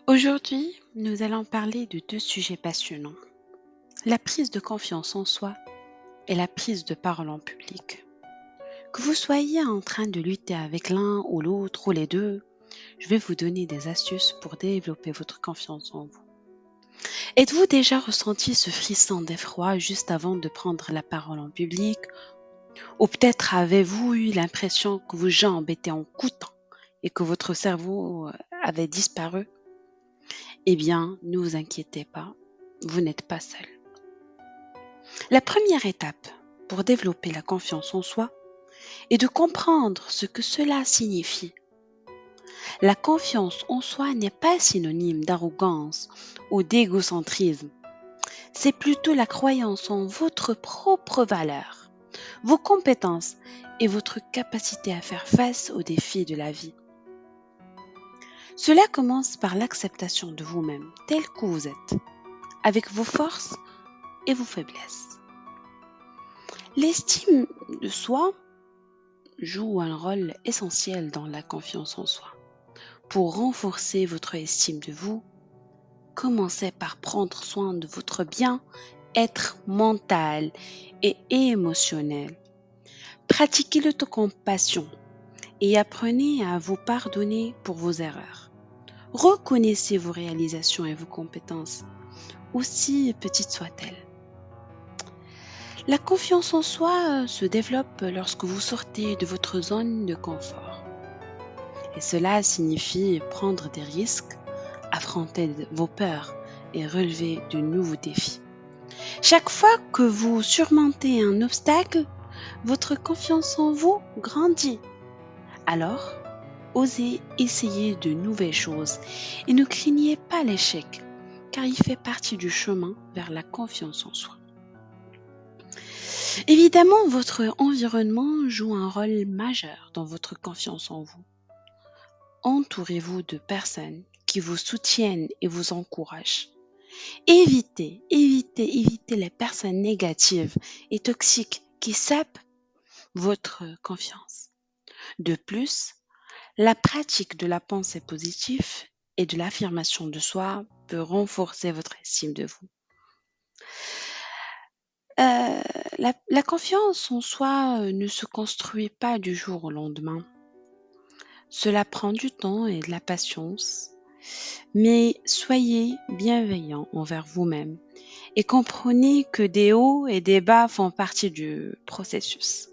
Aujourd'hui, nous allons parler de deux sujets passionnants, la prise de confiance en soi et la prise de parole en public. Que vous soyez en train de lutter avec l'un ou l'autre ou les deux, je vais vous donner des astuces pour développer votre confiance en vous. Êtes-vous déjà ressenti ce frisson d'effroi juste avant de prendre la parole en public? Ou peut-être avez-vous eu l'impression que vos jambes étaient en coûtant et que votre cerveau avait disparu? Eh bien, ne vous inquiétez pas, vous n'êtes pas seul. La première étape pour développer la confiance en soi est de comprendre ce que cela signifie. La confiance en soi n'est pas synonyme d'arrogance ou d'égocentrisme. C'est plutôt la croyance en votre propre valeur, vos compétences et votre capacité à faire face aux défis de la vie. Cela commence par l'acceptation de vous-même tel que vous êtes, avec vos forces et vos faiblesses. L'estime de soi joue un rôle essentiel dans la confiance en soi. Pour renforcer votre estime de vous, commencez par prendre soin de votre bien-être mental et émotionnel. Pratiquez l'autocompassion et apprenez à vous pardonner pour vos erreurs. Reconnaissez vos réalisations et vos compétences, aussi petites soient-elles. La confiance en soi se développe lorsque vous sortez de votre zone de confort. Et cela signifie prendre des risques, affronter vos peurs et relever de nouveaux défis. Chaque fois que vous surmontez un obstacle, votre confiance en vous grandit. Alors, osez essayer de nouvelles choses et ne craignez pas l'échec, car il fait partie du chemin vers la confiance en soi. Évidemment, votre environnement joue un rôle majeur dans votre confiance en vous. Entourez-vous de personnes qui vous soutiennent et vous encouragent. Évitez les personnes négatives et toxiques qui sapent votre confiance. De plus, la pratique de la pensée positive et de l'affirmation de soi peut renforcer votre estime de vous. La confiance en soi ne se construit pas du jour au lendemain. Cela prend du temps et de la patience, mais soyez bienveillant envers vous-même et comprenez que des hauts et des bas font partie du processus.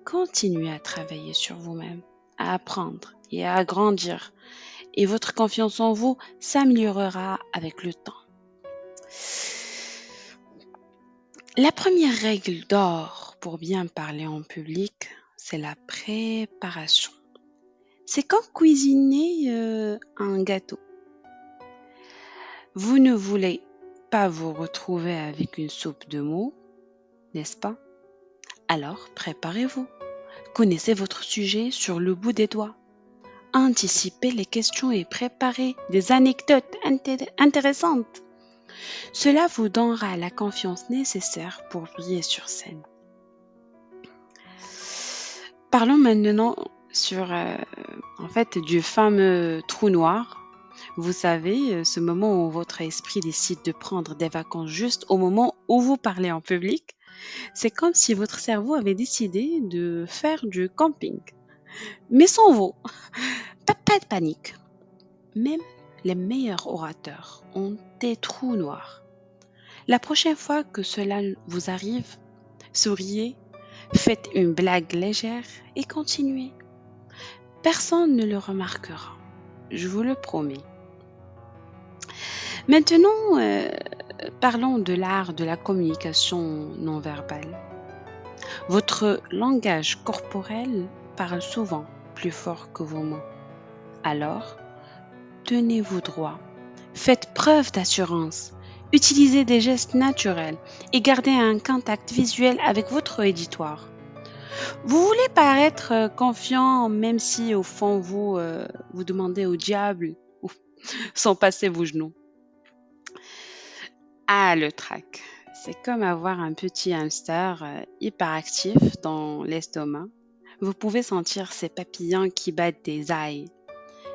Continuez à travailler sur vous-même, à apprendre et à grandir, et votre confiance en vous s'améliorera avec le temps. La première règle d'or pour bien parler en public, c'est la préparation. C'est comme cuisiner un gâteau. Vous ne voulez pas vous retrouver avec une soupe de mots, n'est-ce pas? Alors, préparez-vous. Connaissez votre sujet sur le bout des doigts. Anticipez les questions et préparez des anecdotes intéressantes. Cela vous donnera la confiance nécessaire pour briller sur scène. Parlons maintenant du fameux trou noir. Vous savez, ce moment où votre esprit décide de prendre des vacances juste au moment où vous parlez en public. C'est comme si votre cerveau avait décidé de faire du camping. Mais sans vous, pas de panique. Même les meilleurs orateurs ont des trous noirs. La prochaine fois que cela vous arrive, souriez, faites une blague légère et continuez. Personne ne le remarquera, je vous le promets. Maintenant, parlons de l'art de la communication non verbale. Votre langage corporel parle souvent plus fort que vos mots. Alors, tenez-vous droit, faites preuve d'assurance, utilisez des gestes naturels et gardez un contact visuel avec votre auditoire. Vous voulez paraître confiant même si au fond vous demandez au diable sans passer vos genoux. Ah, le trac. C'est comme avoir un petit hamster hyperactif dans l'estomac. Vous pouvez sentir ces papillons qui battent des ailes,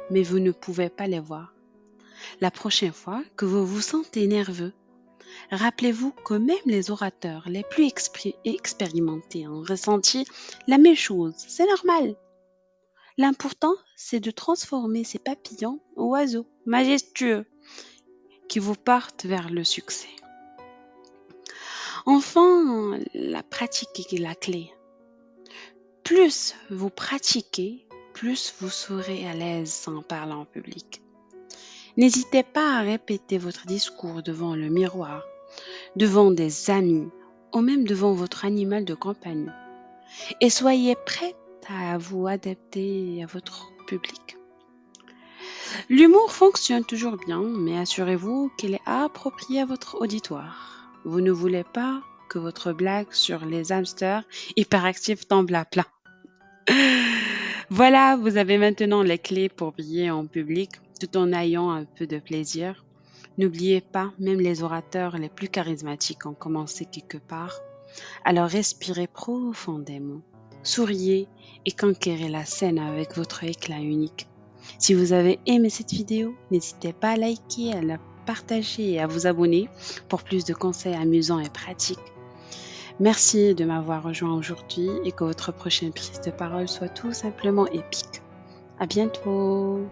mais vous ne pouvez pas les voir. La prochaine fois que vous vous sentez nerveux, rappelez-vous que même les orateurs les plus expérimentés ont ressenti la même chose. C'est normal. L'important, c'est de transformer ces papillons en oiseaux majestueux qui vous portent vers le succès. Enfin, la pratique est la clé. Plus vous pratiquez, plus vous serez à l'aise en parlant en public. N'hésitez pas à répéter votre discours devant le miroir, devant des amis ou même devant votre animal de compagnie. Et soyez prête à vous adapter à votre public. L'humour fonctionne toujours bien, mais assurez-vous qu'il est approprié à votre auditoire. Vous ne voulez pas que votre blague sur les hamsters hyperactifs tombe à plat. Voilà, vous avez maintenant les clés pour briller en public tout en ayant un peu de plaisir. N'oubliez pas, même les orateurs les plus charismatiques ont commencé quelque part. Alors respirez profondément, souriez et conquérez la scène avec votre éclat unique. Si vous avez aimé cette vidéo, n'hésitez pas à liker, à la partager et à vous abonner pour plus de conseils amusants et pratiques. Merci de m'avoir rejoint aujourd'hui et que votre prochaine prise de parole soit tout simplement épique. À bientôt!